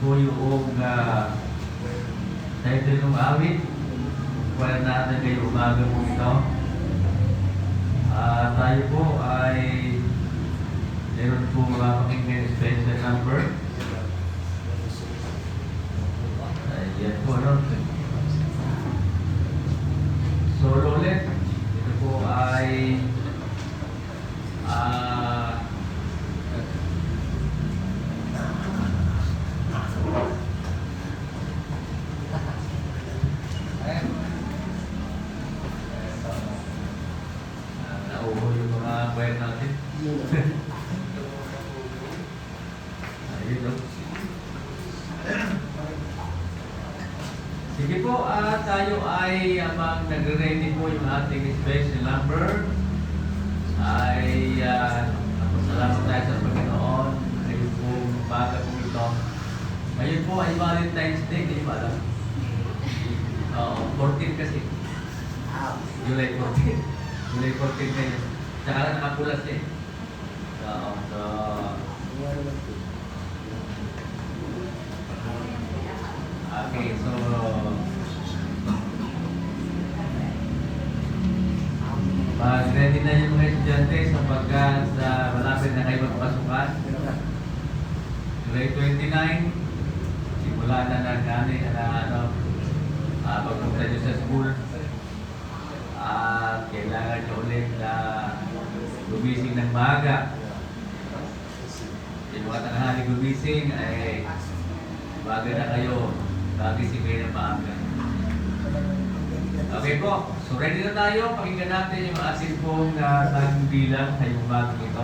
po yung title ng awit. Wala natin kayo umaga po ito. Tayo po ay meron po mapakinggan special number. Yan po, no? Solo ulit. Ito po ay nauho yung mga bayad natin. Ayun, no? Sige po, tayo ay habang nagre-ready po yung ating special number ay salamat tayo sa Panginoon. Ngayon po, baga po ito. Ngayon po ay Valentine's Day, hindi ba alam? 14 kasi. July 14. July 14 ngayon. Tsaka nakapulas eh. Okay, so mag-ready na yung mga estudyante sapagkat malapit na kayo magpasukan. July 29, simula na pagpunta nyo sa school. At kailangan nyo ulit na gumising ng maaga. Yung mga tanghali gumising ay baga na kayo. Bagising kayo ng maaga. Okay po. So ready na tayo. Pakinggan natin yung ating pong tagong bilang ngayong umagang ito.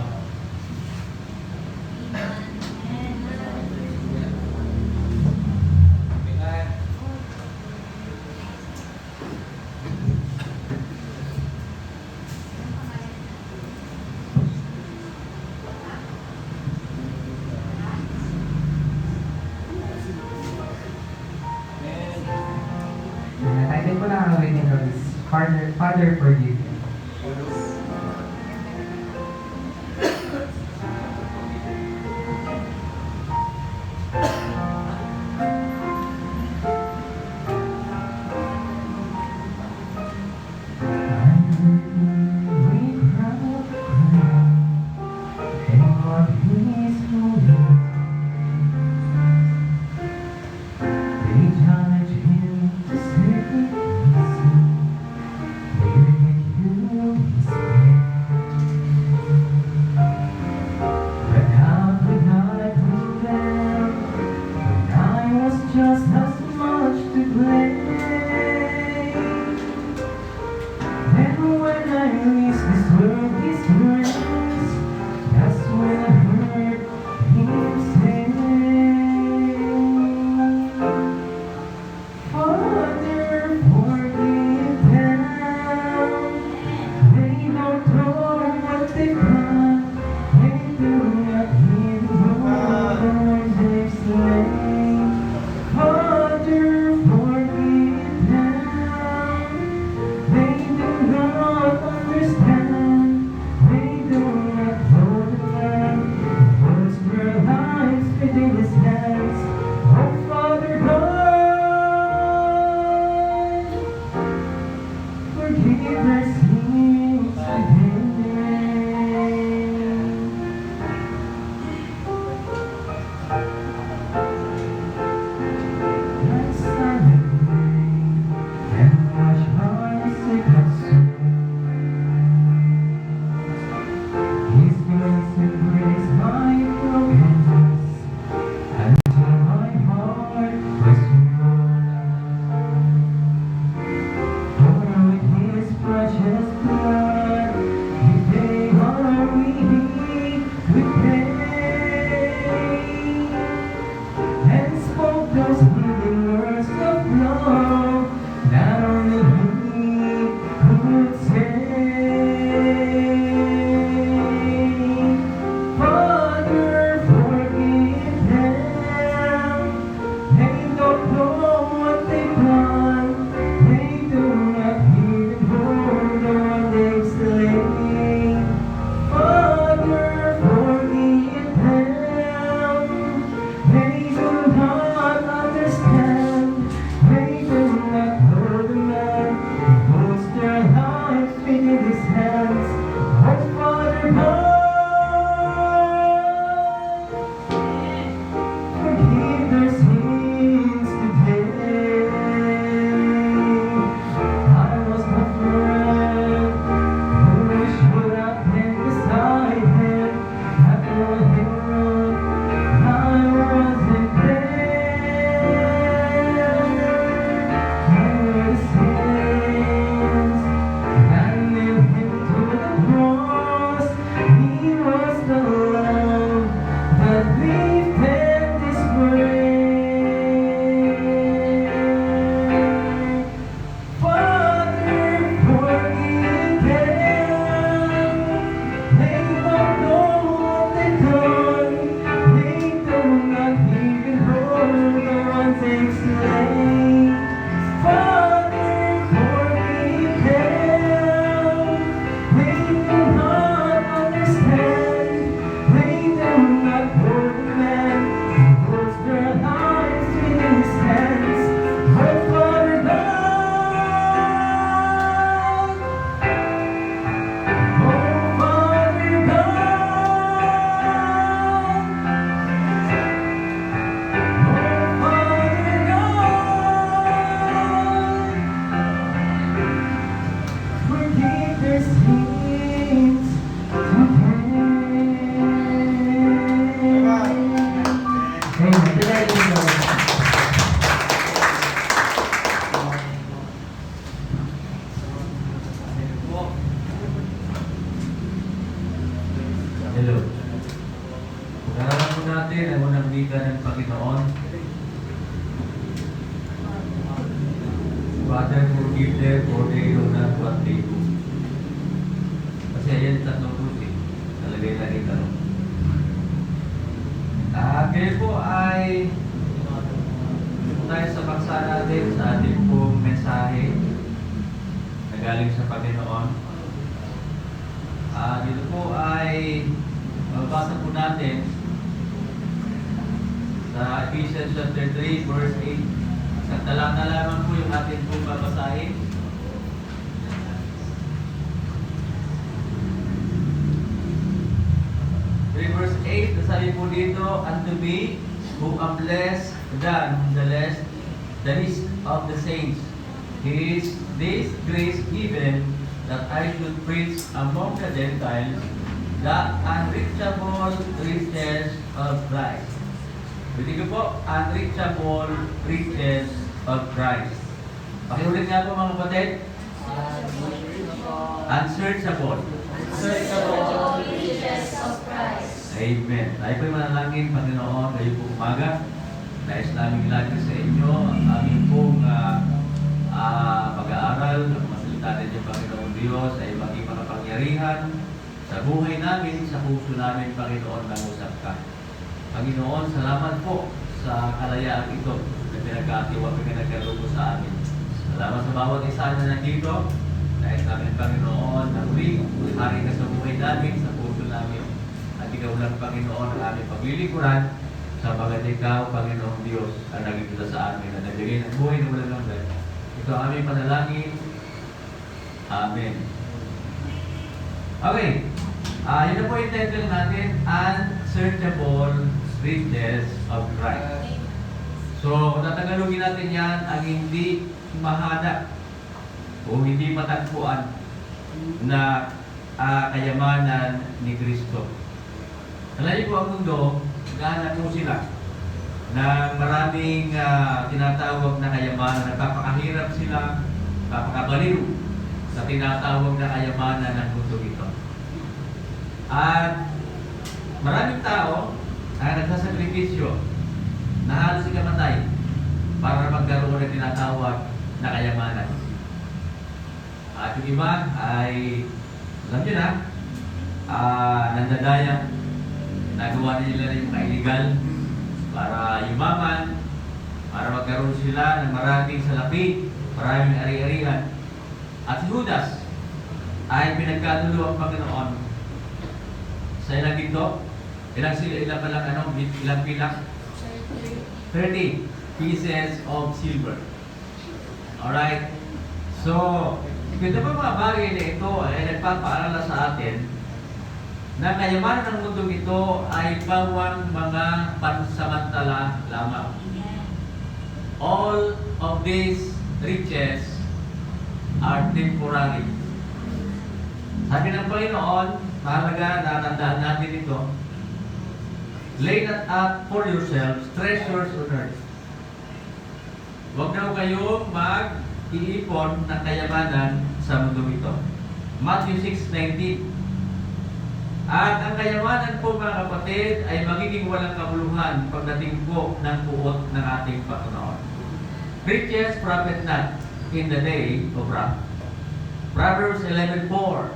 Title ko lang ang original is Father Forgive Me. Just as much to blame. And when I release this word, these words, that's when I heard him say, Father, forgive them. They don't know what they've done. They do not hear the words they've slain. Father, forgive them. They do not understand. They do not know the plan. Words their lives within His hands. Oh, Father God, forgive their sins within them. Let's and wash my sick soul. His grace embrace my brokenness until my heart was whole. For with His precious blood, He paid all we could pay, and spoke those healing words of love that only He could say. Father, forgive them. They don't know what they've done. They do not even hold on they've slain. Father, forgive them. They do not years late. Father, forgive them. They do not understand. They do not know the man who puts their lives in his hands. Oh, Father God. Oh, Father God. Oh, Father God. Forgive their sins today. Amen. Tonight is Lord. Hello. Pag-aralan po natin ang unang wika ng Panginoon. Father, forgive them for they know not what they do. Kasi ayan tatlong tuti. Talagay na rin tanong. Ngayon po ay tayo sa paksa natin sa ating pong mensahe na galing sa Panginoon. Dito po ay mabasa po natin sa Ephesians chapter 3 verse 8. Sa talata lamang po yung ating pong babasahin. Verse 8, nasabi po dito, unto me, who am less than the least of the saints, is this grace given that I should preach among the Gentiles the unreachable riches of Christ. Hindi ko po, unreachable riches of Christ. Pakiulit nga po mga kapatid. Unsearchable. Unsearchable riches of Christ. Amen. Tayo po'y manalangin, Panginoon, kayo po umaga. Nais namin ilagay sa inyo ang aming pong pag-aaral. Ang masalita ninyo, Panginoon Diyos, ay maging makapangyarihan sa buhay namin, sa puso namin, Panginoon, nangusap ka. Panginoon, salamat po sa kalayaan ito na pinagkatiwa, pinagkalubo sa amin. Salamat sa bawat isa na nandito. Nais namin, Panginoon, na muli, hari ka sa buhay namin, sa puso namin. At ikaw lang, Panginoon, ang aming paglilikuran sa pagkat ikaw, Panginoong Diyos, ang naging kita sa amin, na nagbigay ng buhay na walang hanggan. Ito ang aming panalangin. Amen. Okay. Yun na po yung title natin, Unsearchable Riches of Christ. So, kung tatagalogin natin yan, ang hindi mahanap o hindi matagpuan na kayamanan ni Kristo. Alam niyo po ang mundo, gahanap po sila ng maraming tinatawag na kayamanan. Nagpapakahirap sila, papakabaliw sa tinatawag na kayamanan ng mundo ito. At maraming tao ay nagsasakripisyo na halos ikamatay para magkaroon ng tinatawag na kayamanan. At yung iba ay, alam nyo na, nandadaya, nagawa nila yung ka-illegal para yumaman, para magkaroon sila ng maraming salapi, maraming ari-arihan. At si Judas ay pinagkadulo ang Panginoon sa ilang ginto, ilang pilak? 30 pieces of silver. Alright? So, ito pa mga bagay na ito ay nagpapaalala sa atin na kayamanan ng mundong ito ay bawang mga pansamantala lamang. All of these riches are temporary. Sabi ng Panginoon, mahalaga na tandaan natin ito, lay not up for yourselves treasures on earth. Huwag na kayong mag-iipon ng kayamanan sa mundo ito. Matthew 6:19. At ang kayamanan po mga kapatid ay magiging walang kabuluhan pagdating po ng buot ng ating Panginoon. Riches profit not in the day of wrath. Proverbs 11:4.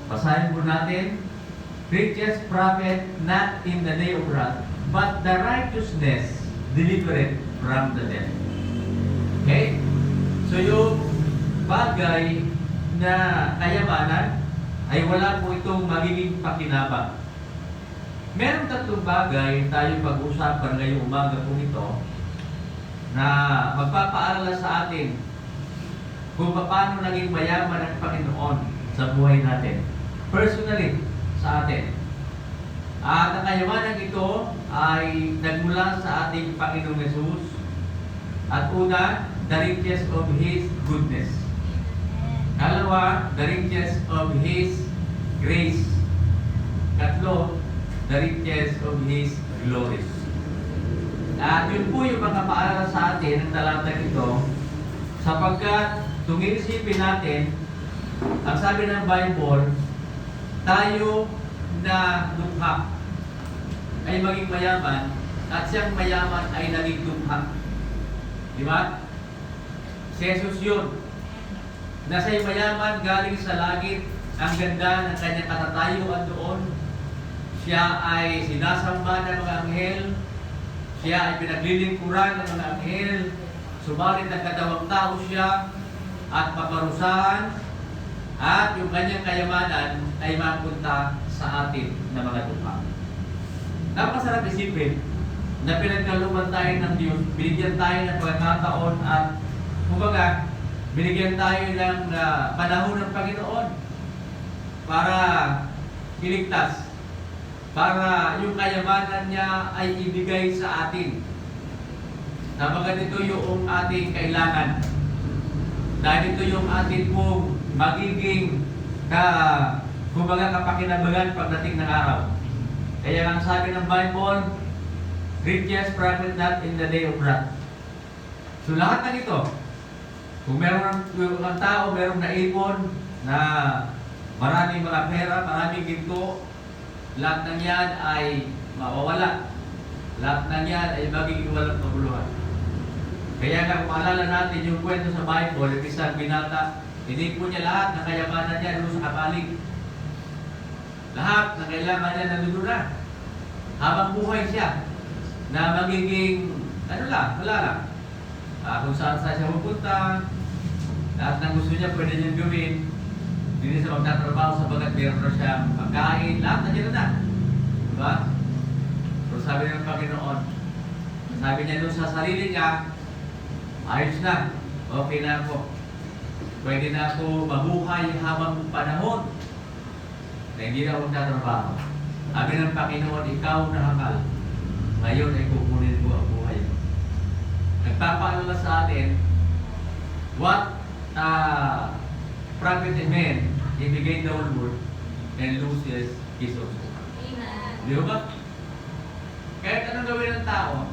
Basahin po natin. Riches profit not in the day of wrath, but the righteousness delivered from the death. Okay? So yung bagay na kayamanan ay wala po itong magiging pakinabang. Meron tatlong bagay tayo pag-usapan ngayong umaga po ito na magpapaalala sa atin kung paano naging mayaman ang Panginoon sa buhay natin. Personally, sa atin. At ang kayamanan ito ay nagmula sa ating Panginoong Jesus. At una, the riches of His goodness. Kalawa, the riches of His grace. Katlo, the riches of His glory. At yun po yung mga paalala sa atin ng talatang ito, sapagkat kung iisipin natin, ang sabi ng Bible, tayo na dukha ay maging mayaman at siyang mayaman ay naging dukha. Di ba? Si Jesus yun. Na siya'y mayaman galing sa langit, ang ganda ng kanyang katatayuan doon. Siya ay sinasamba ng mga anghel. Siya ay pinaglilingkuran ng mga anghel. Subalit nagkatawang tao siya at paparusahan. At yung kanyang kayamanan ay mapunta sa atin na mga dukha. Napakasarap isipin na pinagkalooban tayo ng Diyos, binigyan tayo ng pagkakataon at kumbaga, binigyan tayo ng panahon ng Panginoon para iligtas, para yung kayamanan niya ay ibigay sa atin. Nabaga dito yung ating kailangan. Dahil ito yung ating pong magiging kumbaga kapakinabangan pagdating ng araw. Kaya ang sabi ng Bible, riches profit not in the day of wrath. So lahat ng ito, kung meron ang tao, merong naipon na maraming mga pera, maraming ginto, lahat ng yan ay mawawala. Lahat ng yan ay magiging walang kabuluhan. Kaya nga kung maalala natin yung kwento sa Bible, yung isang binata, inipon niya lahat ng kayamanan niya doon sa kapalig. Lahat ng kailangan niya nandun na. Habang buhay siya, na magiging, wala lang. Kung saan siya pupunta, lahat ng gusto niya pwede niyang gawin. Hindi siya magtatrabaho sabagat meron na siyang pagkain, lahat na niya na. Diba? Pero sabi ng Panginoon, sabi niya doon sa sarili niya, ayos na, okay na ako. Pwede na ako mabuhay habang panahon na hindi na ako magtatrabaho. Sabi ng Panginoon, ikaw na hakal. Ngayon ay kukunin ko ang buhay mo. Nagpapaalala sa atin, what profit a man if he gain the whole world and loses his own soul. Di ba? Kahit anong gawin ng tao,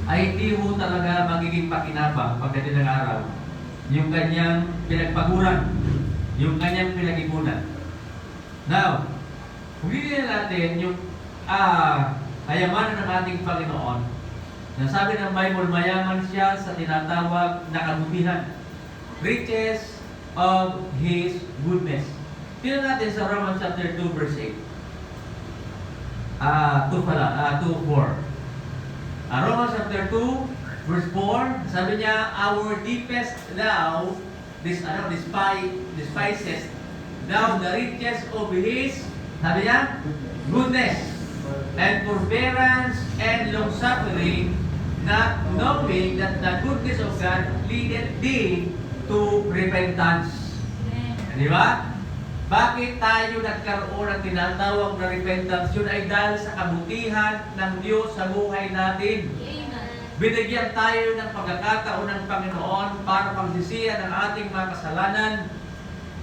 ay hindi mo talaga magiging pakinabang pagdating ng araw yung kanyang pinagpaguran, yung kanyang pinag-ipunan. Now, kung hindi natin yung kayamanan ng ating Panginoon, nasabi ng Bible, mayaman siya sa tinatawag na kabutihan, riches of His goodness. Tingnan natin sa Romans chapter 2 verse 8. 2:4. Romans chapter 2 verse 4, sabi niya, our deepest thou, despises thou the riches of His, sabi niya, goodness, and forbearance and long-suffering, not knowing that the goodness of God leadeth thee to repentance. Di ba? Bakit tayo nagkaroon ng tinatawag na repentance? Yun ay dahil sa kabutihan ng Diyos sa buhay natin. Binigyan tayo ng pagkakataon ng Panginoon para pagsisihan ang ating mga kasalanan,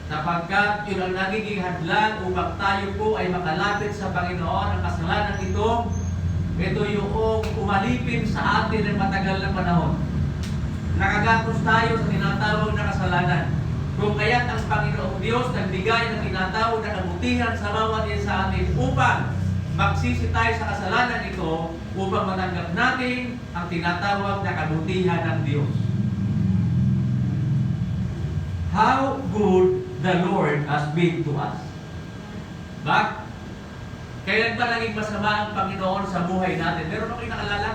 sapagkat yun ang nagiging hadlang upang tayo po ay makalapit sa Panginoon. Ang kasalanan ito yung umalipin sa atin ng matagal na panahon. Nakagapos tayo sa tinatawag na kasalanan. Kung kaya't ang Panginoong Diyos nagbigay ng tinatawag na kabutihan sa bawat isa sa atin upang magsisi tayo sa kasalanan ito, upang matanggap natin ang tinatawag na kabutihan ng Diyos. How good the Lord has been to us. Kailan ba naging masama ang Panginoon sa buhay natin? Meron ba kayo nakalala?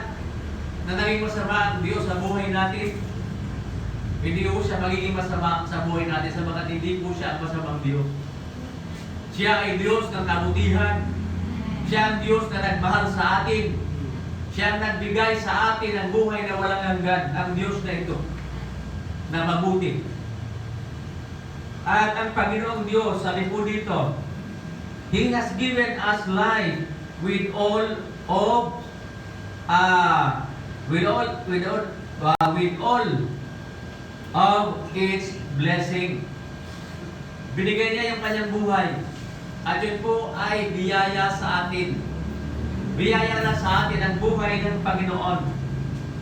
na naging masama ang Diyos sa buhay natin. Hindi po siya magiging masama sa buhay natin sabagat hindi po siya ang masamang Diyos. Siya ay Diyos ng kabutihan. Siya ang Diyos na nagmahal sa atin. Siya ang nagbigay sa atin ang buhay na walang hanggan. Ang Diyos na ito, na mabuti. At ang Panginoong Diyos, sabi po dito, He has given us life with all of its blessing. Binigay niya yung kanyang buhay. At yun po ay biyaya sa atin. Biyaya na sa atin ang buhay ng Panginoon.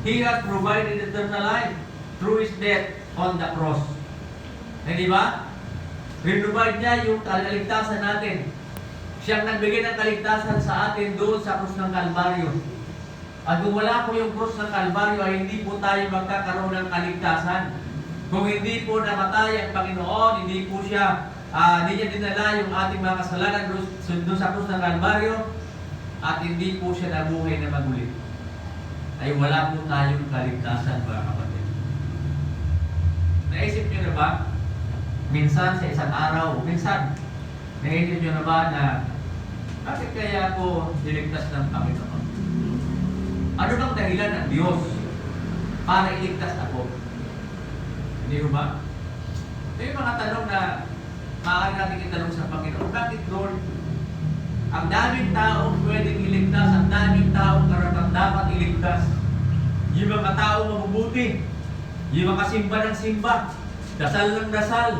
He has provided eternal life through His death on the cross. Hindi ba? Pinrovide niya yung kaligtasan natin. Siyang nagbigay ng kaligtasan sa atin doon sa krus ng Kalbaryo. At kung wala po yung krus ng Kalbaryo ay hindi po tayo magkakaroon ng kaligtasan. Kung hindi po namatay ang Panginoon, hindi po siya, hindi niya dinala yung ating mga kasalanan doon sa krus ng Kalbaryo, at hindi po siya nabuhay na magulit, ay wala po tayong kaligtasan, mga kapatid. Naisip niyo na ba? Minsan sa isang araw, naisip niyo na ba na bakit kaya ako niligtas ng Panginoon? Ano bang dahilan ng Diyos para iligtas ako? Hindi ba? Ito yung mga tanong na maaari natin itanong sa Panginoon. Bakit, Lord? Ang daming taong pwedeng iligtas, ang daming taong karapat-dapat iligtas. Yung mga taong mabubuti, yung mga simba ng simba, dasal ng dasal,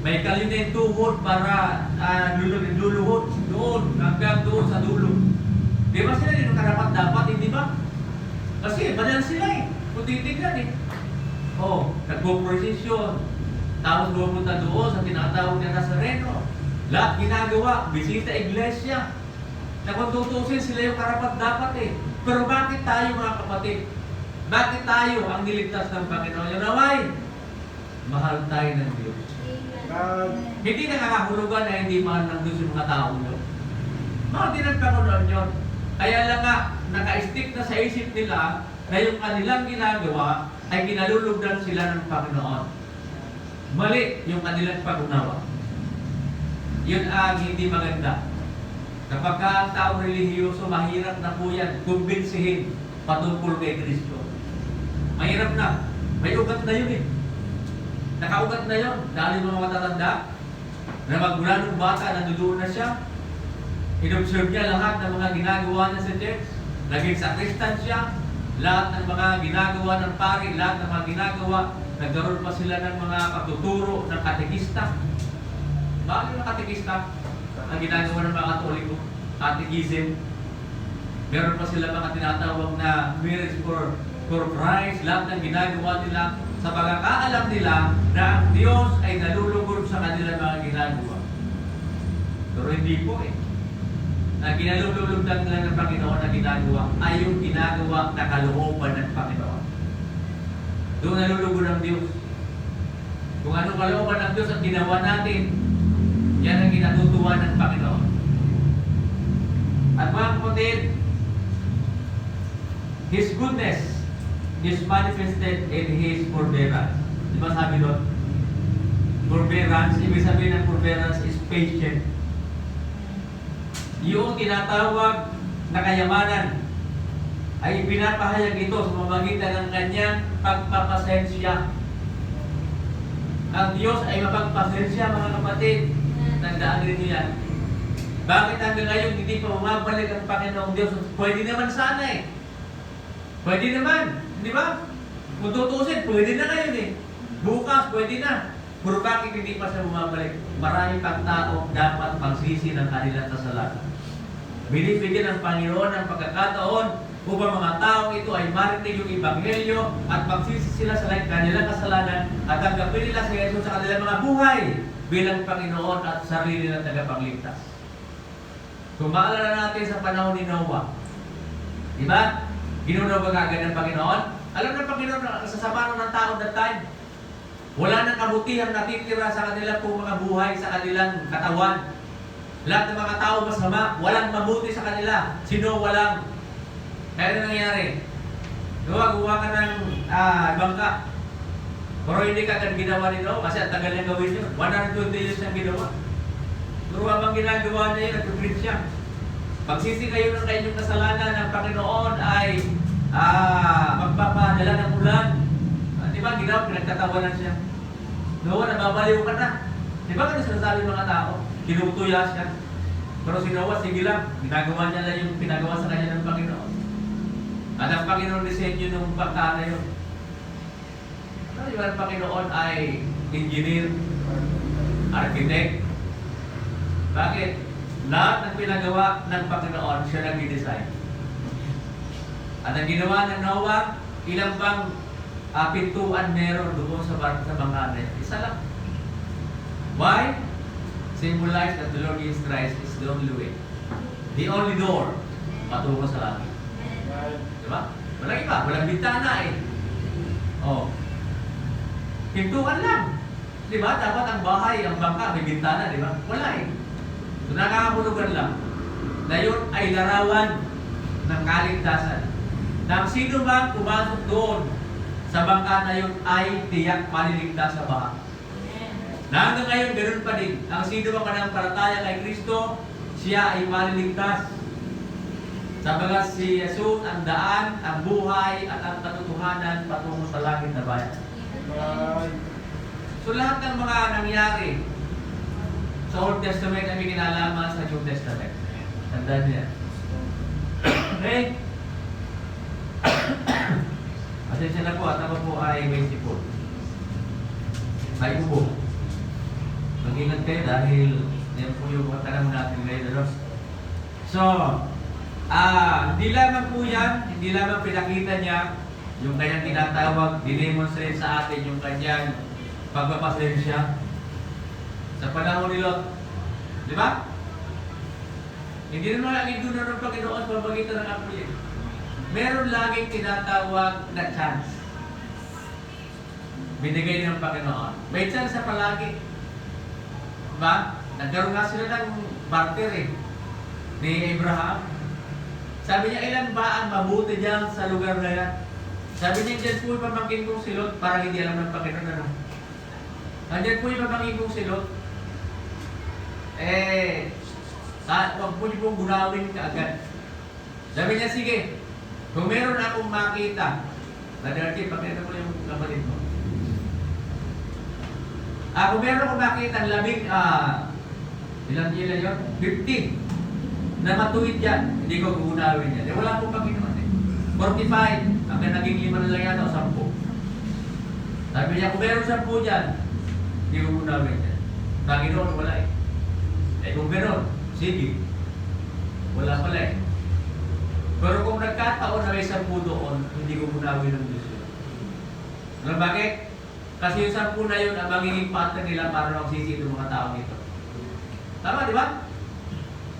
may kalinay tuhod para luluhod doon, hanggang doon sa dulo. Di ba sila yung karapat-dapat, hindi ba? Kasi banal sila eh, kung titignan eh. Nagpo-procession, tapos pumunta doon sa tinatawag na Nazareno. Lahat ginagawa, bisita iglesia. Na kung tutusin sila yung karapat-dapat eh. Pero bakit tayo, mga kapatid? Bakit tayo ang niligtas ng Panginoon? Yun naway, mahal tayo ng Diyos. Hindi nakakahulugan na hindi mahal ng Diyos yung mga taong yun. Mahal din ng Panginoon yun. Kaya lang nga, naka-stick na sa isip nila na yung kanilang ginagawa ay kinalulugdan sila ng Panginoon. Mali yung kanilang pag-unawa. Yun ang hindi maganda. Kapag ang taong relihiyoso, mahirap na po yan kumbinsihin patungkol kay Kristo. Mahirap na. May ugat na yun eh. Nakaugat na yun. Dahil yung mga matatanda, na magmula ng bata, nandoon na siya. In-observe niya lahat ng mga ginagawa niya sa church. Naging sakristan siya. Lahat ng mga ginagawa ng pari, lahat ng mga ginagawa, nagkaroon pa sila ng mga patuturo ng katekista. Bakit yung katekista? Ang ginagawa ng mga Katoliko, catechism. Meron pa sila mga tinatawag na marriage for Christ. Lahat ng ginagawa nila sa pagkakaalam nila na ang Diyos ay nalulugod sa kanilang mga ginagawa. Pero hindi po eh. Na ginalulugdan nila ng Panginoon na ginagawa ay yung ginagawa na kalooban ng Panginoon. Doon nalulugod ang Diyos. Kung anong kalooban ng Diyos ang ginawa natin, yan ang ginatutuwa ng Panginoon. At mga kapatid, His goodness is manifested in His forbearance. Di ba sabi doon? Forbearance, ibig sabihin ng forbearance is patient. Yung tinatawag na kayamanan ay pinapahayag ito sa pamamagitan ng kanyang pagpapasensya. Ang Diyos ay mapagpasensya, mga kapatid. Tandaan rin niyo yan. Bakit hanggang ngayon hindi pa bumabalik ang Panginoong Diyos? Pwede naman sana eh. Pwede naman. Di ba? Kung tutusin, pwede na ngayon eh. Bukas, pwede na. Pero bakit hindi pa siya bumabalik? Marami pang tao dapat magsisi ng kanilang kasalanan. Binibigyan ng Panginoon ng pagkakataon upang mga taong ito ay marinig yung Ebanghelyo at magsisi sila sa kanilang kasalanan at tanggapin nila si Jesus sa kanilang mga buhay bilang Panginoon at sarili ng tagapagligtas. Kung maalala natin sa panahon ni Noah, di ba? Ginunaw ba kagad ng Panginoon? Alam ng Panginoon na kasasama ng tao that time. Wala nang kabutihang natitira sa kanila pong mga buhay, sa kanilang katawan. Lahat ng mga tao masama, walang mabuti sa kanila. Sino walang? Kaya na nangyari? Gumawa ka ng bangka. Pero hindi ka agad ginawa nito kasi ang tagal niyang gawin yun. 120 years niyang ginawa. Pero habang ginagawa niya yun, nag-preach siya. Pagsisi kayo ng kanyang kasalanan ng Panginoon ay magpapadala ng ulan. Di ba? Ginawa, pinagtatawanan siya. Noon, nababaliw ka na. Di ba kung sinasabi ng mga tao? Kinutuya siya. Pero si Noah, sige lang. Ginagawa niya lang yung pinagawa sa kanya ng Panginoon. At ang Panginoon disenyo ng bangka na yun. Ano yung ang Panginoon ay engineer, architect. Bakit? Lahat ng pinagawa ng Panginoon, siya nag-design. At ang ginawa ng Noah, ilang bang pintuan meron doon sa bangka na yun? Isa lang. Why? Symbolize that the Lord Jesus Christ is the only way. The only door patungo sa langit. Diba? Walang iba. Walang bintana eh. Oh. Pintuan lang. Diba? Dapat ang bahay, ang bangka, may bintana, diba? Wala eh. So nakakahulugan lang na yun ay larawan ng kaligtasan. Na sino bang pumasok doon sa bangka na yun ay tiyak maliligtas sa baha. Na hanggang ngayon, ganoon pa din. Ang sino bang manampalataya kay Kristo, siya ay maliligtas. Sabagat si Jesus ang daan, ang buhay, at ang katotohanan patungo sa langit na bayan. So lahat ng mga nangyari sa Old Testament ay may kinalaman sa New Testament. Tandaan niya. Okay? Pasensya na po at ako po ay may sipon. May ubo. Mag-ingat kayo dahil yan po yung mga tanong natin ngayon. So, hindi lamang po yan, hindi lamang pinakita niya yung kanyang tinatawag, dinemonstrate sa atin yung kanyang pagpapasensya sa panahon ni Lot. Di ba? Hindi naman ang idunan ng Panginoon sa pamagitan ng apoy. Meron laging tinatawag na chance. Binigay ng Panginoon. May chance sa palagi. Diba? Nagkaroon nga sila ng barter eh, ni Abraham. Sabi niya, ilan ba ang mabuti dyan sa lugar na yan? Sabi niya, dyan po yung pamangkin kong si Lot, parang hindi alam ng Panginoon ano. Nandyan po yung pamangkin kong si Lot. Huwag po niyo pong gunawin kaagad. Sabi niya, sige, kung meron akong makita, nadarati, pakita ko yung kapatid mo. Kung meron akong makita ang labing, ilang yun? 50 na matuwid yan, hindi ko gugunawin yan. Wala akong Panginoon eh. 45, hanggang naging 5 na lang yata o 10. Sabi niya, kung meron 10 dyan, hindi ko gugunawin yan. Panginoon, wala eh. Kung meron, sige. Wala pala eh. Pero kung nagkataon na may 10 doon, hindi ko gunawin ng Diyos yun. Alam bakit? Kasi yung 10 na yun, ang magiging pattern nila para magsisi ng mga tao nito. Tama, di ba?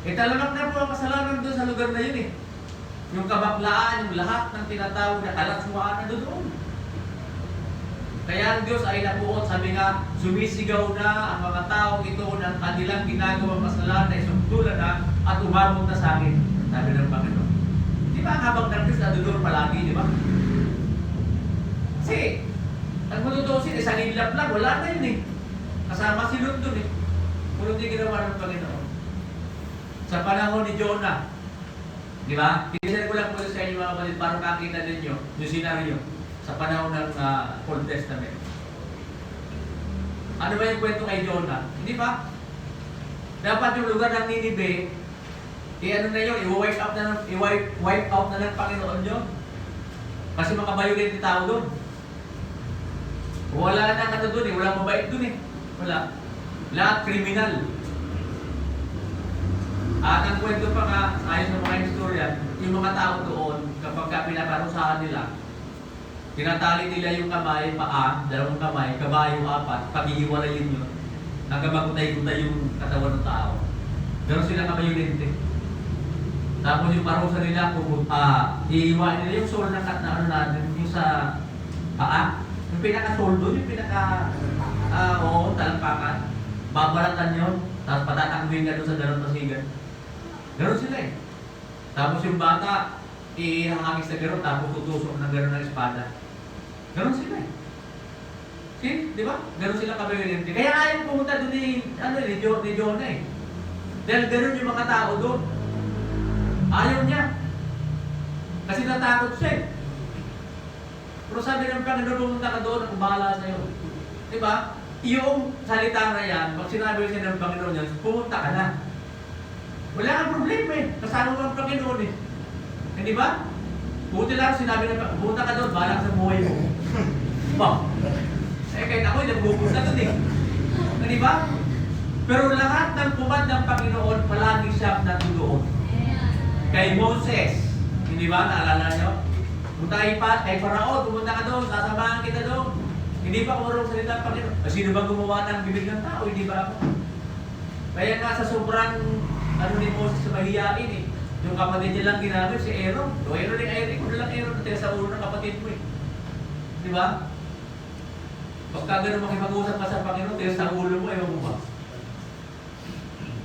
Talagang na po ang kasalanan doon sa lugar na yun eh. Yung kabaklaan, yung lahat ng tinatawag na kalatsuaan na doon. Kaya ang Diyos ay napuot, sabi nga, sumisigaw na ang mga taong ito ng kanilang ginagawang kasalanan ay sumtulan na at umabot na sa akin. Sabi ng Panginoon. Di ba ang habang ng Diyos na doon palagi, di ba? Kasi, ang matutusin, isang ilap lang, wala na yun eh. Kasama si Lot doon eh. Kung hindi ginawa ng Panginoon. Sa panahon ni Jonah, di ba? Pinasal ko lang po sa inyo mga kapatid para makita ninyo yung senaryo sa panahon ng Old Testament. Ano ba yung kwento kay Jonah? Hindi ba? Dapat yung lugar ng Ninive, ano na yun, i-wipe out na ng Panginoon yun. Kasi makabayo din yung tao doon. Wala na ano doon eh, wala mabait doon eh. Wala. Lahat kriminal. At ang kwento pa nga, ayon sa mga historian, yung mga tao doon, kapag pinaparusahan nila, tinatali nila yung kamay, paa, 2 kamay, kabayo 4, paghihiwalayin yun, hanggang magutay-gutay yung katawan ng tao. Pero sila kabayulente. Tapos yung parusa nila, hihiwain nila yung soul na ano natin, yung sa paa, yung pinaka-soul doon, yung talampakan. Babalatan yun, tapos patatakbuhin ka doon sa dalawang pasigan. Ganon sila eh. Tapos yung bata, ihahagis na gano'n, tapos tutusok ng gano'n ng espada. Gano'n sila eh. See? Di ba? Gano'n sila kabibigyan. Kaya ayaw pumunta doon ni Jonah eh. Dahil gano'n yung mga tao doon. Ayaw niya. Kasi natakot siya eh. Pero sabi ng Panginoon, pumunta ka doon, ako bahala sa'yo. Di ba? Yung salita na yan, pag sinabi siya ng Panginoon yan, pumunta ka na. Wala kang problema eh. Kasama mo ang Panginoon eh. Hindi ba? Buti lang sinabi na, pumunta ka doon, bahala ka sa buhay mo. Ba? Eh kahit ako, nagpupunta doon eh. Hindi ba? Pero lahat ng pumad ng Panginoon, palagi siya nandoon. Kay Moses, hindi ba? Naalala niyo? Punta kay Faraon, pumunta ka doon, sasamahan kita doon. Hindi pa kumurong salita ng Panginoon. Sino ba gumawa ng bibig ng tao? Hindi ba ako? Kaya nga sa sobrang ni Moses sa mahiyain eh. Yung kapatid niya lang ginamit, si Aaron. O Aaron yung Aaron, kung lang Aaron na sa ulo ng kapatid mo eh. Di ba? Pagka gano'n makipag-usap ka sa Panginoon, tigas sa ulo mo, ewan mo ba?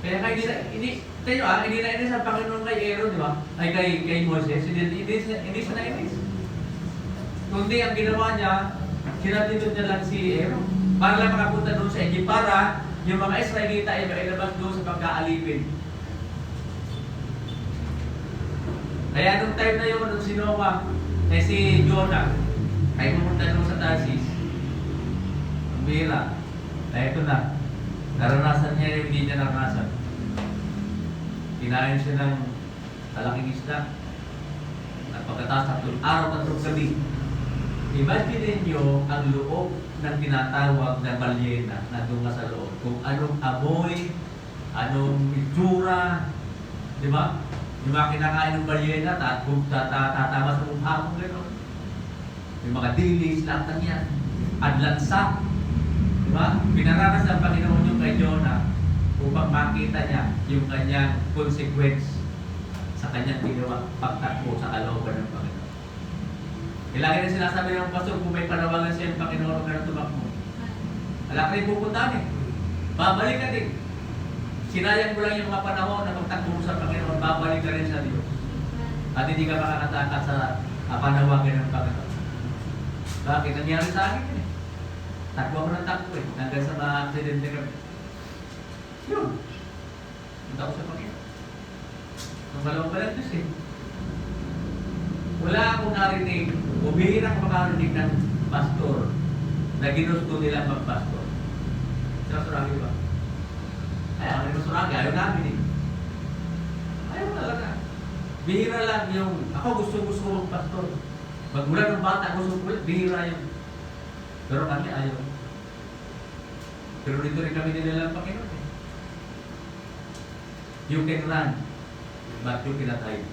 Kaya hindi na sa Panginoon kay Aaron, di ba? Ay kay Moses, hindi siya nainis. Kundi ang ginawa niya, sinatitod niya lang si Aaron. Para lang makapunta doon sa Egypt, para yung mga Israelita ay mailabas doon sa pagkaalipin. Kaya nung time na yun, nung si Noah, si Jonah, ay pumunta doon sa Tarsis. Ang bihira. Ito na. Naranasan niya yung hindi niya naranasan. Kinain siya ng talaking isda. At pagkatapos 3 araw, 3 gabi. Imagine niyo ang loob ng tinatawag na balyena na doon sa loob. Kung anong amoy, anong itsura, di ba? Yung mga kinakain ng balyena, tatama sa mukha mo gano'n. Yung mga dilis, lahat ng yan. Adlansa. Di ba? Pinaranas ng Panginoon yung kay Jonah upang makita niya yung kanyang consequence sa kanyang ginawa pagtakbo sa kalooban ng Panginoon. Ilagi na sinasabi ng pastor, kung may panawagan siya yung Panginoon, huwag ka na tumakbo. Wala ka rin pupuntahan eh. Babalik ka din. Sinayang mo lang yung mga panahon na magtakbo sa Panginoon, babalik ka rin sa Diyos. At hindi ka makakatakas sa panawagan ng Panginoon. Bakit? Nangyari sa akin yun eh. Takbo ako ng takbo eh. Hanggang sa mga aksidente kami. Yun. Punta ko sa Panginoon. Nung malawang pala Diyos eh. Wala akong narinig, o bihira akong makarinig ng pastor na ginusto nila magpastor. Sa Suragi ba? Ayaw kami sa Suragi, ayaw namin eh. Ayaw talaga. Bihira lang yung, ako gusto magpastor. Magmula ng bata, gusto ko, bihira yung. Pero kami ayaw. Pero dito rin kami nila ng Panginoon eh. You can run, but you cannot hide.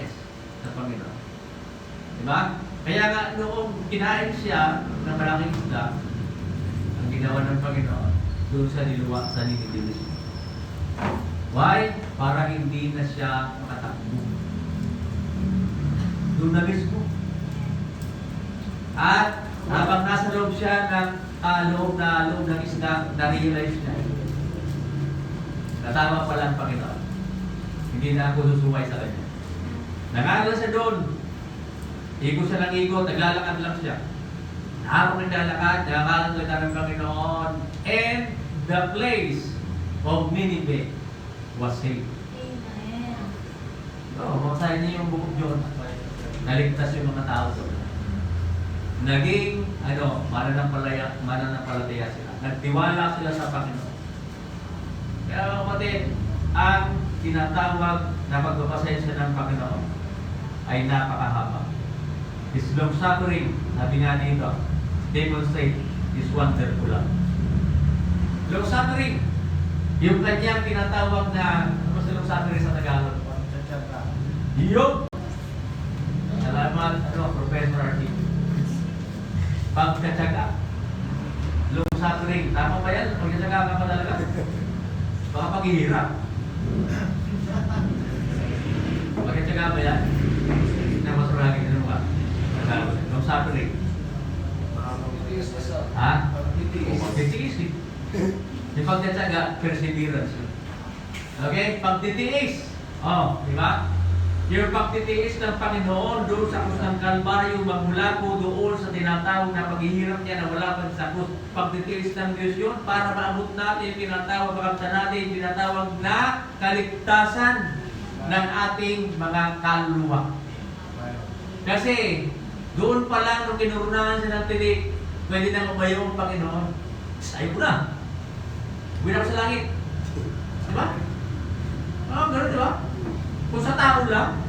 Yes, sa Panginoon. Diba? Kaya nga noong kinain siya ng malaking isda, ang ginawa ng Panginoon, doon sa niluwa sa ninidilis. Why? Para hindi na siya makatakbo. Doon na mismo. At habang nasa loob siya ng loob ng isda, na-realize niya. Natama pala ang Panginoon. Hindi na ako susuway sa kanya. Nangaral siya doon. Ikot siya ng ikot, naglalakad lang siya. Habang naglalakad, nakakalagay ng Panginoon. And the place of Nineveh was saved. Amen. So, masahin niyo yung buong Diyos. Naligtas yung mga tao doon. Naging, mananampalataya sila. Nagtiwala sila sa Panginoon. Kaya mga kapatid, ang tinatawag na pagpapasensya ng Panginoon ay napakahaba. His long suffering, sabi nga dito, demonstrate His wonderful love. Long suffering, yung kanyang tinatawag na, ano sa long suffering sa Tagalog? Yung, salamat, Professor Artie. Pagkatsaga. Long suffering, tama ba yan? Pagkatsaga ka pa talaga? Baka paghihirap. Pagkatsaga ba yan? Namasuragi na naman. Long suffering. Ha? Pagtitiis eh. Yung pagkatsaga, perseverance. Okay? Pagtitiis. Oh, di ba? Yung pagtitiis ng Panginoon doon sa krus ng Kalbaryo, magmula po doon sa tinatawag na paghihirap niya na wala pa sa krus. Pagtitiis ng Diyos yun para maabot natin, tinatawag, makamta natin, tinatawag na kaligtasan ng ating mga kaluluwa. Kasi doon pa lang nung kinurunahan siya ng tinik, pwede nang umayo ang Panginoon. Ayaw ko na. Uwi na ako sa langit. Diba? Ganun, diba? Kung sa tao lang,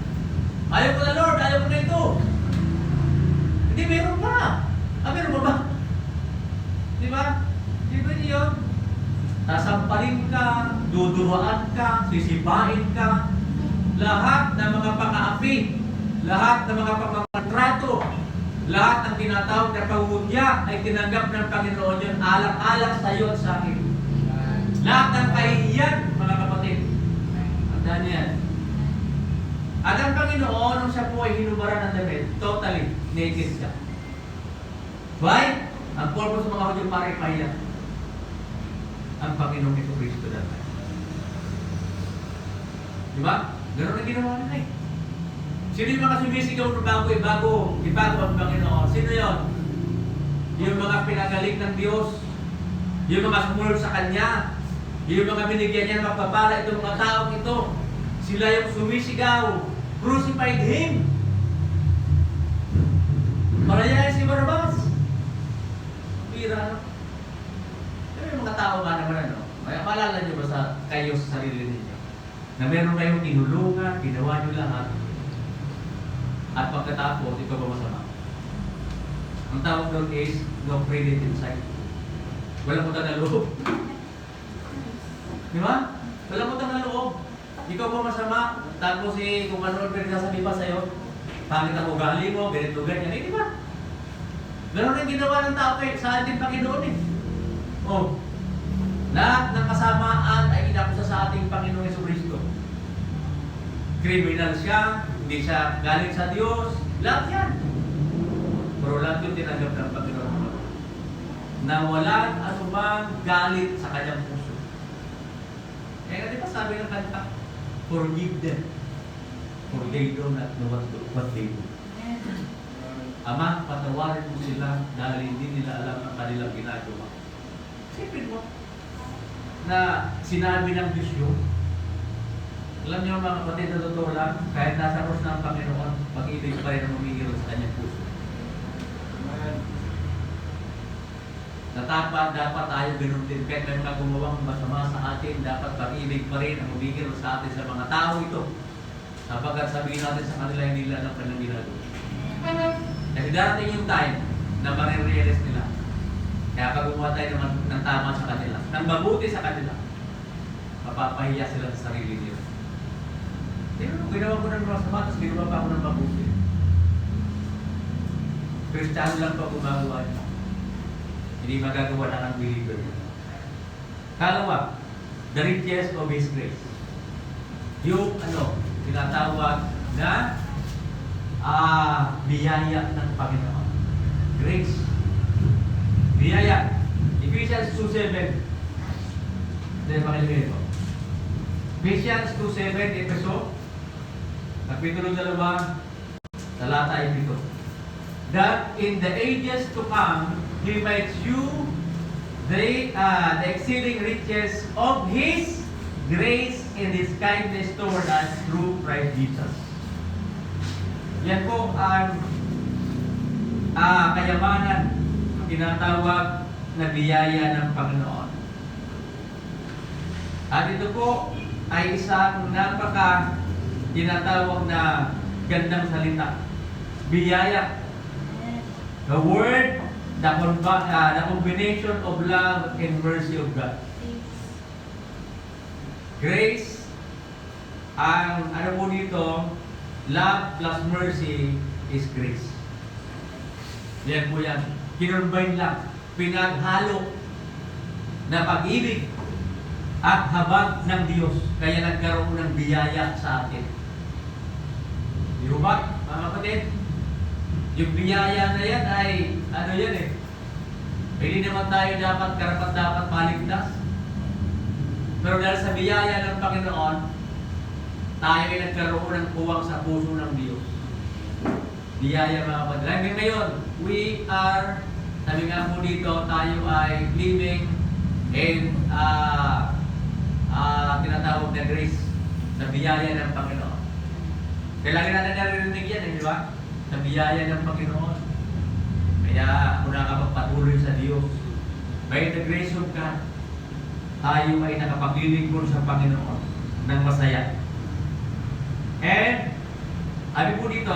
ayaw ko na Lord, ayaw ko na ito. Hindi, meron pa. Meron pa ba? Diba? Di ba yun? Sasampalin ka, duduruan ka, sisipain ka. Lahat ng mga pang-aapi, lahat ng mga pagmamantrato, lahat ng tinatawag na pangungutya ay tinanggap ng Panginoon yun, alang-alang sa iyo at sa akin. Lahat ng kahihiyan, mga kapatid. Tandaan yan. At ang Panginoon, nung siya po ay hinubaran ng damit, totally naked siya. Why? Ang purpose ng mga Hudyo pare pahiya. Ang Panginoong Jesucristo dati. Di ba? Ganun ang ginawa nila eh. Sino yung mga sumisigaw na bago ang Panginoon? Sino yon? Yung mga pinagaling ng Diyos, yung mga sumunod sa Kanya, yung mga binigyan niya ng magpapala, itong mga taong ito, sila yung sumisigaw, crucified Him. Palayain si Barabas. Pira, no? Pero yung mga tao nga naman, ano? Maalala niyo ba kayo sa sarili ninyo? Na meron kayong tinulungan, ginawa niyo lahat, at pagkatapos, ito ba masama? Ang tawag doon is no credit inside. Walang utang na loob. Di ba? Walang utang na loob. Ikaw ba masama? Tapos kung ano sasabi pa sa'yo, pangit ang ugali mo, ganito ganyan. Di ba? Ganun ang ginawa ng tao sa ating Panginoon eh. Oh. Lahat ng kasamaan ay inakusa sa ating Panginoong Jesucristo. Criminal siya, hindi siya galing sa Diyos, lahat yan. Pero lahat yung tinanggap ng Panginoon. Na walang anumang galit sa kanyang puso. Kaya di ba sabi ng kanta, forgive them, for they do not know what they do. Ama, patawarin mo sila dahil hindi nila alam ang kanilang ginagawa. Sipin mo na sinabi ng Diyos yun. Alam niyo mga kapatid, na totoo lang, kahit nasa krus ng Panginoon, pag-ibig pa rin ang humihirot sa kanyang puso. Dapat tayo ganun din. Kahit may mga gumawang masama sa atin, dapat pag-ibig pa rin ang humihirot sa atin sa mga tao ito. Sapagkat sabihin natin sa kanila, hindi nila alam kanilang ginagawa. Kasi darating yung time na marirealize nila. Kaya pag gumawa tayo ng tama sa kanila, ng mabuti sa kanila, mapapahiya sila sa sarili nila. Ginawa ko ng masama, tapos ginawa pa ako ng mabuti. Kristiyano lang pa gumagawa niya. Hindi magagawa na ng believer. Kalawa, the riches of His grace. Yung tinatawag na biyaya ng Panginoon. Grace. Biyaya. Ephesians 2:7. Dahil pakilagay ito. Ephesians 2:7, Efeso, Kapitulo 2, talata 7. That in the ages to come, He might shew the exceeding riches of His grace and His kindness toward us through Christ Jesus. Yan po ang kayamanan, tinatawag na biyaya ng Panginoon. At ito po ay isang tinatawag na gandang salita. Biyaya. The word, the combination of love and mercy of God. Grace, ang po dito, love plus mercy is grace. Yan po yan. Kinurbine lang. Pinaghalo na pag-ibig at habag ng Diyos. Kaya nagkaroon ng biyaya sa atin. Di ba, mga kapatid? Yung biyaya na yan ay, yan eh. Hindi naman tayo karapat-dapat maligtas. Pero dahil sa biyaya ng Panginoon, tayo ay nagkaroon ng puwang sa puso ng Diyos. Biyaya mga kapatid. Hanggang ngayon, we are, sabi nga po dito, tayo ay living in tinatawag na grace sa biyaya ng Panginoon. Kailangan natin narinig yan, di ba? Sa biyaya ng Panginoon. Kaya ako nakapagpatuloy sa Diyos. By the grace of God, tayo ay nakapaglilingkod sa Panginoon ng masaya. And, sabi po dito,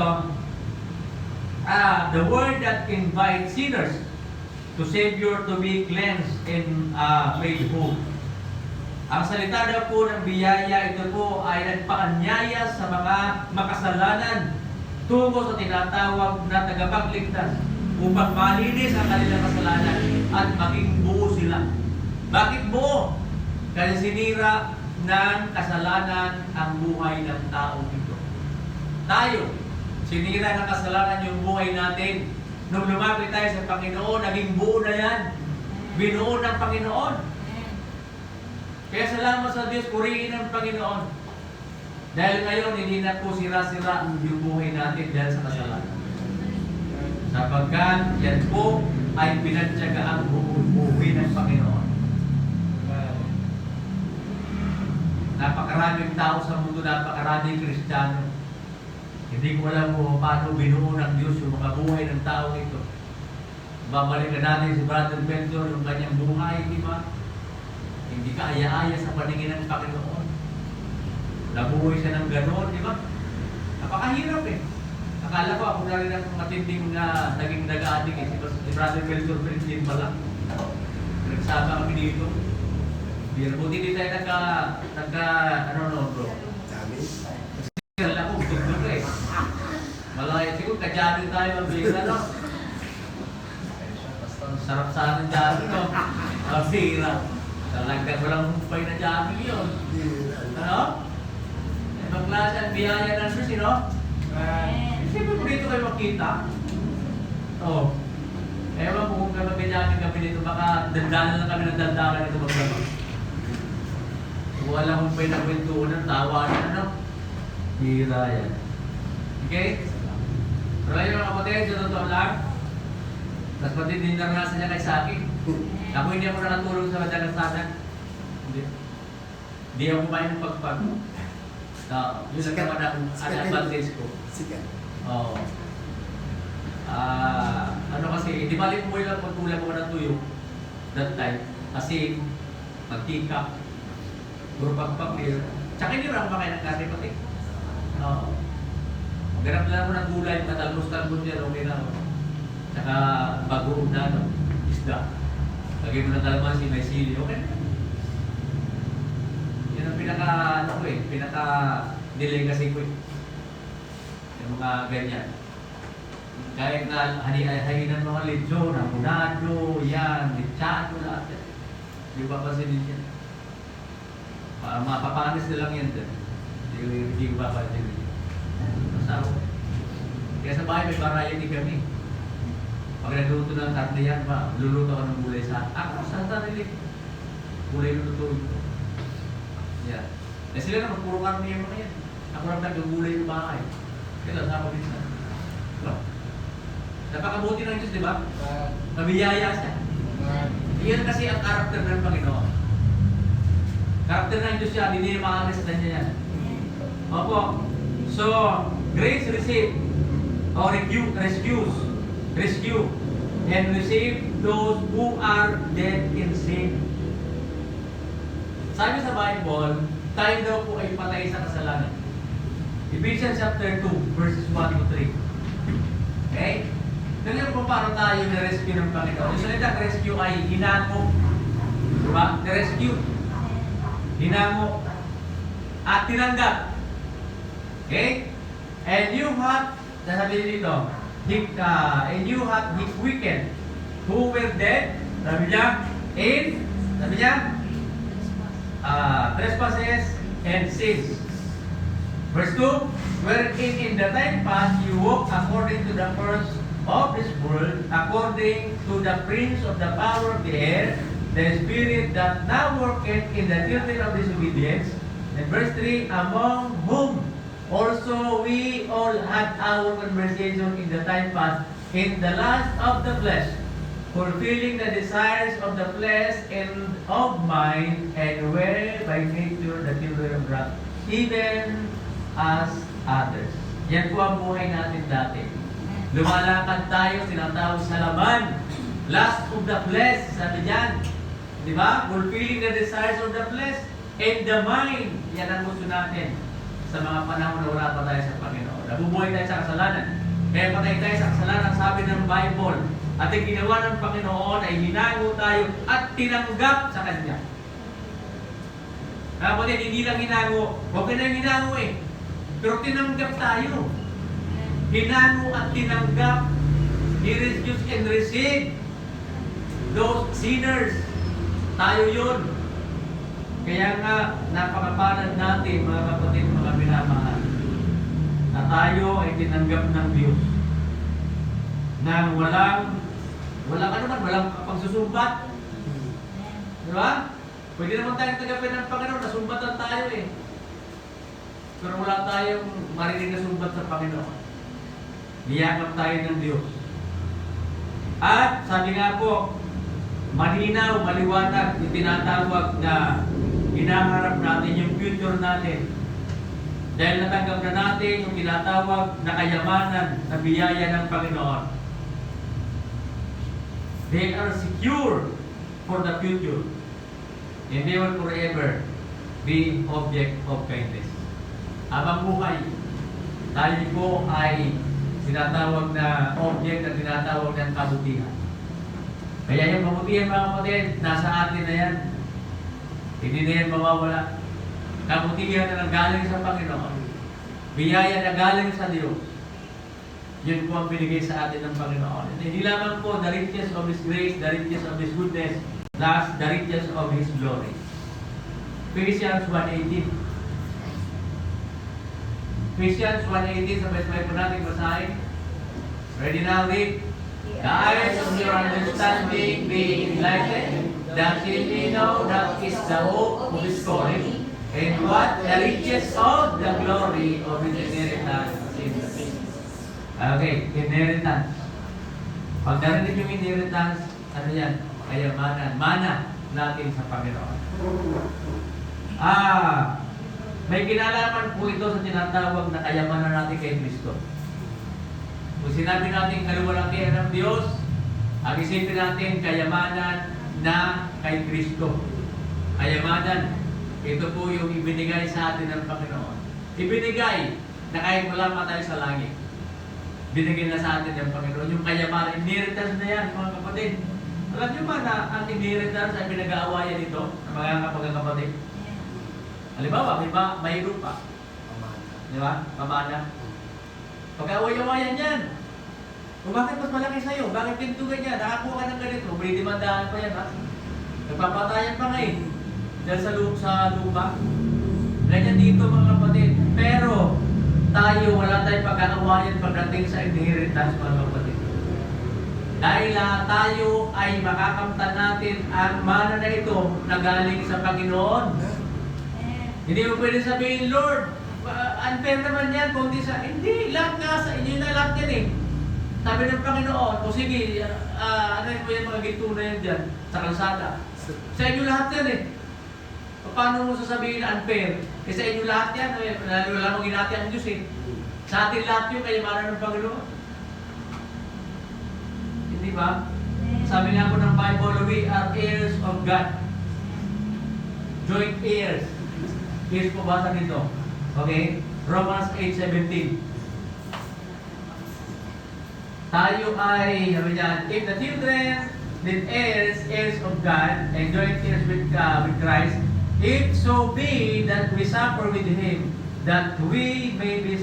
the word that invites sinners to Savior to be cleansed and made whole. Ang salita daw po ng biyaya, ito po ay nagpaanyaya sa mga makasalanan tungo sa tinatawag na tagapagligtas upang malinis ang kanilang kasalanan at maging buo sila. Bakit buo? Kasi sinira ng kasalanan ang buhay ng tao ito. Tayo, sinira ng kasalanan yung buhay natin. Nung lumapit tayo sa Panginoon, naging buo na yan. Binuo ng Panginoon. Kaya salamat sa Diyos, purihin ng Panginoon. Dahil ngayon, hindi na po sira-sira yung buhay natin dahil sa kasalanan. Sapagkat yan po ay pinatyaga ang buhay ng Panginoon. Napakaraming tao sa mundo, napakaraming Kristiyano. Hindi ko alam kung paano binuo ng Diyos yung mga buhay ng tao ito. Babalikan natin si Brother Benzo, yung kanyang buhay, di ba? Hindi ka aya-aya sa paningin ng Panginoon. Nabuhay siya ng gano'n, di ba? Napakahirap eh. Akala ko ako na rin ang matinding naging nag-aadik eh. Si Brother Benzo din pala. Nagsama kami dito. Buti din tayo bro? Dami. Kasi ako, gusto ko eh. Malaya siguro, kadyari tayo mabira, no? Sarap sana ng dyari, no? Mabira. Talagang walang humpay na dyari yun. Ano? Ibang klase ang biyaya ng Diyos, no? Siyempre po dito kayo makita. Oo. Ewan po kung kami ganyamin kami dito, baka dandanan lang kami ng dandanan dito maglabang. Wala mong pinagwentuhan, tawa na, ano? Hira yan. Okay? Pero ayun mga kapatid, sa totoo lang, mas matinding naranasan niya kay sa akin. Ako hindi ako nakatulong sa kadalasanan. Hindi ako kumain ng pagpag. Yun ang naman ang advantage ko. Sikat. Oo. Ano kasi, di balik mo lang pagkulang ko ng tuyo that time. Kasi, magtika. Puro pagpapil. Tsaka hindi rin ako makain ng karne pati. Oo. Ganap lang mo ng gulay, matalbos-talbos yan, okay na ako. Tsaka bagoong na, no? Isda. Lagay mo ng kalamansi, may sili, okay na. Yan ang pinaka-delicacy ko eh. Yung mga ganyan. Kahit na haninan mga lechon, amunado, yan, lechado, lahat yan. Di ba kasi din yan? Mapapanis na lang yan din. Hindi ko papanis din. Masarap. Kaya sa bahay may variety kami. Pag nagluto ng karne yan, luluto ako ng gulay sa ako sa sarili. Gulay lulutuin ko. Yan. Eh sila naman, puro karne yung mga yan. Ako lang nag-gulay yung bahay. Kaya lang ako minsan. No? Napakabuti ng Diyos, di ba? Mabiyaya siya. Iyan kasi ang karakter ng Panginoon. Karakter ng Diyos yan, hindi makakastan niya yan. Opo. So, grace receive or rescue and receive those who are dead in sin. Sabi sa Bible, tayo daw po ay patay sa kasalanan. Ephesians chapter 2, verses 1 to 3. Okay? Ganyan po paano tayo na-rescue ng Panginoon. Yung salita, rescue ay hinango. Diba? The-rescue. Hinango. At tinanggap. Okay? And you have, sasabihin dito, and you have quickened who were dead, sabi niya, trespasses and sins. Verse 2, wherein in the time past you walked according to the course of this world, according to the prince of the power of the air, the spirit that now worketh in the children of disobedience, And verse 3, among whom also we all had our conversation in the time past, in the lust of the flesh, fulfilling the desires of the flesh and of mind, and were by nature the children of wrath, even as others. Yan po ang buhay natin dati. Lumalakad tayo, tinatawag sa laman. Lust of the flesh, sabi diyan. Di ba? Fulfilling the desires of the flesh and the mind. Yan ang gusto natin sa mga panahon na wala pa tayo sa Panginoon. Nabubuhay tayo sa kasalanan. Kaya patay tayo sa kasalanan, sabi ng Bible. At ang ginawa ng Panginoon ay hinago tayo at tinanggap sa Kanya. Kapatid, hindi lang hinago. Huwag ka nang hinago eh. Pero tinanggap tayo. Hinago at tinanggap. He-refuse and receive those sinners. Tayo yun. Kaya nga, napakapalad natin, mga kapatid, mga minamahal, na tayo ay tinanggap ng Diyos. Na walang pagsusumbat. Di ba? Pwede naman tayong tagapin ng Panginoon, nasumbatan tayo eh. Pero wala tayong marinig na sumbat sa Panginoon. Niyakap tayo ng Diyos. At sabi nga po, malinaw, maliwanag, yung tinatawag na hinaharap natin, yung future natin. Dahil natanggap na natin yung tinatawag na kayamanan na biyaya ng Panginoon. They are secure for the future. And they will forever be object of kindness. Habang buhay, tayo po ay tinatawag na object na tinatawag ng kabutihan. Kaya yung kabutihan, mga kapatid, nasa atin na yan. Hindi na yan mawawala. Kabutihan na nanggaling sa Panginoon. Biyaya na galing sa Diyos. Yun po ang binigay sa atin ng Panginoon. And hindi lamang po the riches of His grace, the riches of His goodness, thus the riches of His glory. Ephesians 1:18. Ephesians 1:18, sabay-sabay po natin basahin. Ready now, read. The eyes of your understanding being enlightened, that ye may know that is the hope of His calling, and what the riches of the glory of His inheritance in the saints. Okay, inheritance. Pag narinig yung inheritance, ano yan? Kayamanan. Mana natin sa Panginoon. May kinalaman po ito sa tinatawag na kayamanan natin kay Kristo. Kung sinabi natin kaluwalhatian ng Diyos, ang isipin natin kayamanan na kay Kristo. Kayamanan, ito po yung ibinigay sa atin ng Panginoon. Ibinigay na kahit wala pa tayo sa langit. Binigay na sa atin ng Panginoon. Yung kayamanan, inheritance na yan, mga kapatid. Alam niyo ba na ang inheritance ay pinag-aawayan ito ng mga kapatid? Halimbawa, may lupa. Di ba? Pamana. Pag-away-awayan yan. Kung bakit mas malaki sa'yo? Bakit pintugan niya? Nakakuha ka ng ganito. May dimandahan pa yan, ha? Nagpapatayan pa nga eh. Dahil sa lupa. Ganyan dito, mga kapatid. Pero, tayo, wala tayong pag-aawayan pagdating sa inheritance, mga kapatid. Dahil tayo ay makakamtan natin ang mana na ito na galing sa Panginoon. Hindi mo pwede sabihin, Lord, unfair naman yan, kundi sa, hindi, lahat nga sa inyo na lahat yan eh. Sabi ng Panginoon, o sige, ano yung mga ginto na yan dyan, sa kalsada. Sa inyo lahat yan eh. Paano mo sasabihin na unfair? Eh sa inyo lahat yan, wala mong ginati ang Diyos eh. Sa atin lahat yung kayamanan ng Panginoon. Hindi ba? Sabi nga po ng Bible, we are heirs of God. Joint heirs. Heirs po basa dito. Okay? Romans 8:17. Tayo ay, sabi niyan, if the children, then heirs of God, and joint heirs with Christ, if so be that we suffer with Him, that we may be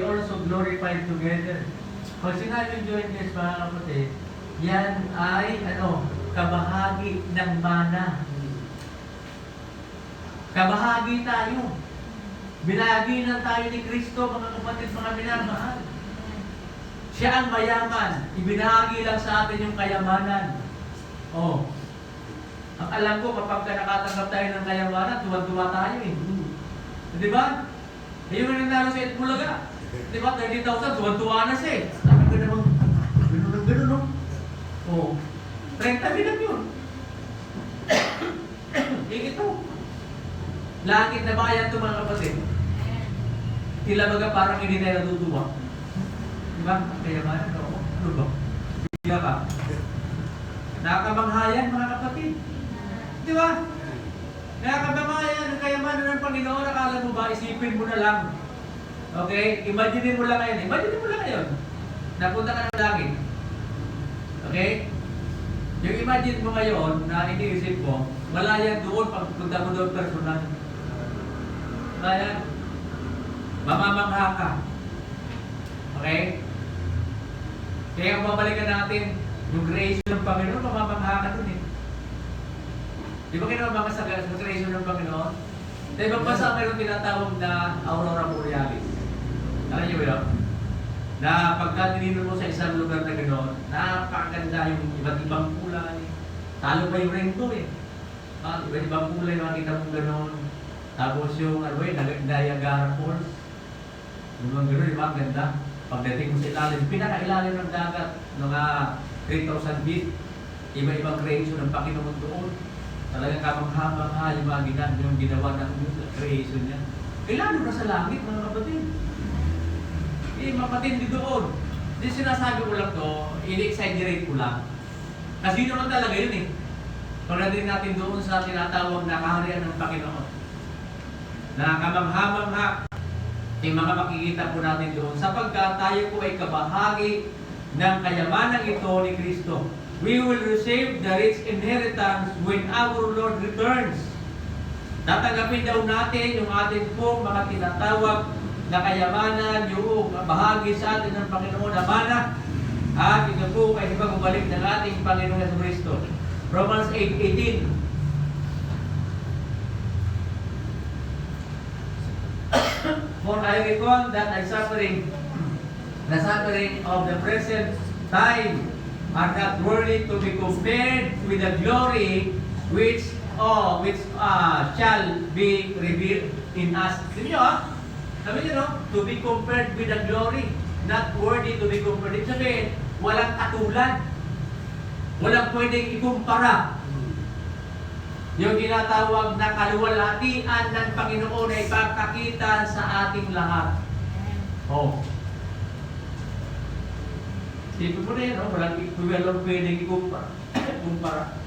also glorified together. Pag sinabing joint heirs, mga kapatid, yan ay, kabahagi ng mana. Kabahagi tayo. Binahagi lang tayo ni Kristo, mga kapatid, mga minamahal. Siya ang mayaman. Ibinahagi lang sa atin yung kayamanan. Ang alam ko, kapag nakatanggap tayo ng kayamanan, tuwa-tuwa tayo eh. Di ba? Yung nanalo sa Itbulaga. Di ba? 30,000, tuwan-tuwa na siya eh. Sabi ko naman, gano'n, no? Oo. 30 bilang yun. Ito. Langit na bayan ito mga kapatid. Tila baga parang hindi tayo natutuwa. Di ba? Kaya ba? Ano ba? Bigla ka. Nakamanghayan mga kapatid. Di ba? Nakakabamayan ang kayamanan ng Panginoon. Akala mo ba, isipin mo na lang. Okay? Imagine mo lang ngayon. Imagine mo lang ngayon. Napunta ka ng langit. Okay? Yung imagine mo ngayon na iniisip mo, wala yan doon pag punta mo doon personal. Wala yan. Mamamangha ka. Okay? Kaya kung babalikan natin, yung creation ng Panginoon, mamamangha ka doon eh. Di ba kinamama sa creation ng Panginoon? Sa ibang basa mayroon tinatawag na Aurora Borealis. Alam niyo ba yun? Na pagka tinignan mo sa isang lugar na gano'n, napakaganda yung iba't ibang kulay. Talo pa yung rainbow eh. Iba't ibang kulay makikita mo gano'n. Tapos yung ano yun, Niagara Falls. Yung mga gano'n, di ba? Ang ganda. Pagdating mo sa ilalim, pinakailalim ng dagat, mga 3,000 feet. Iba-ibang creation ng Panginoon doon. Talagang kamangha-mangha yung ginawa ng creation niya. Kailan na sa langit mga kapatid? Mapatindi doon. Hindi sinasabi ko lang to, in-exaggerate ko lang. Kasi yun naman talaga yun eh. Pagdating natin doon sa tinatawag na kaharian ng Panginoon. Na kamangha-mangha yung mga makikita po natin doon sapagkat tayo po ay kabahagi ng kayamanan ito ni Kristo. We will receive the rich inheritance when our Lord returns. Tatanggapin daw natin yung ating pong mga tinatawag na kayamanan, yung bahagi sa atin ng Panginoon na mana. At ito po ay ipagubalik ng ating Panginoon Yesu Kristo. Romans 8:18. For I reckon that the suffering of the present time are not worthy to be compared with the glory which shall be revealed in us. Sabi nyo sabi nyo no? To be compared with the glory, not worthy to be compared. Ibig sabihin, walang katulad. Walang pwedeng ikumpara. Yung tinatawag na kaluwalhatian ng Panginoon ay ipagkakita sa ating lahat. Sipin mo na yun, no? Walang pwedeng ikumpara.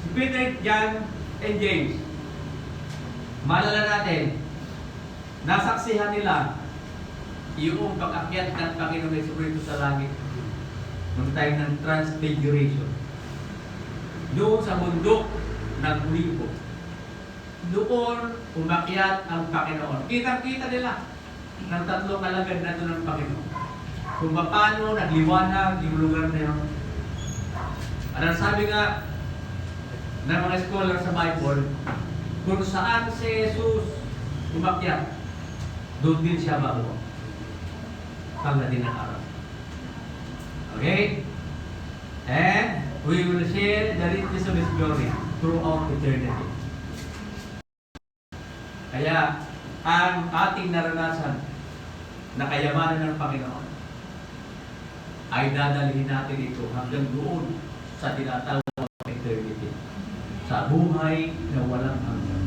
Si Peter, John, and James, maalala natin, nasaksihan nila yung pag-akyat ng Panginoon Jesucristo sa langit noong time ng Transfiguration. Doon sa bundok ng Olivo. Doon umakyat ang Panginoon. Kitang-kita nila ng tatlong alagad na ito ng Panginoon. Kung paano nagliwanag yung lugar na yun. At sabi nga ng mga scholar sa Bible, kung saan si Jesus umakyat, doon din siya bago. Pagdating ng araw. Okay? And we will share the riches of His glory throughout eternity. Kaya, ang ating naranasan na kayamanan ng Panginoon ay dadalhin natin ito hanggang doon sa tinatawag na eternity. Sa buhay na walang hanggan.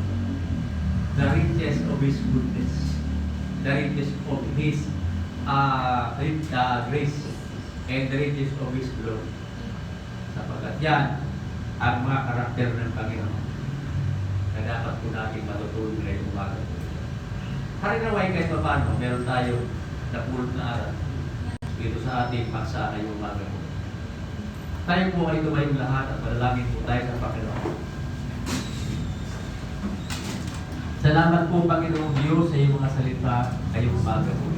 The riches of His goodness. The riches of His grace. And the riches of His glory. Sapagkat yan ang mga karakter ng Panginoon na dapat po natin matutunan ngayong umaga. Harinaway kahit pa paano, meron tayo na pulot na aral dito sa ating paksa ngayong umaga po. Tayo po ay tumayong lahat at manalangin po tayo sa Panginoon. Salamat po Panginoong Diyos sa iyong mga salita ngayong umaga po.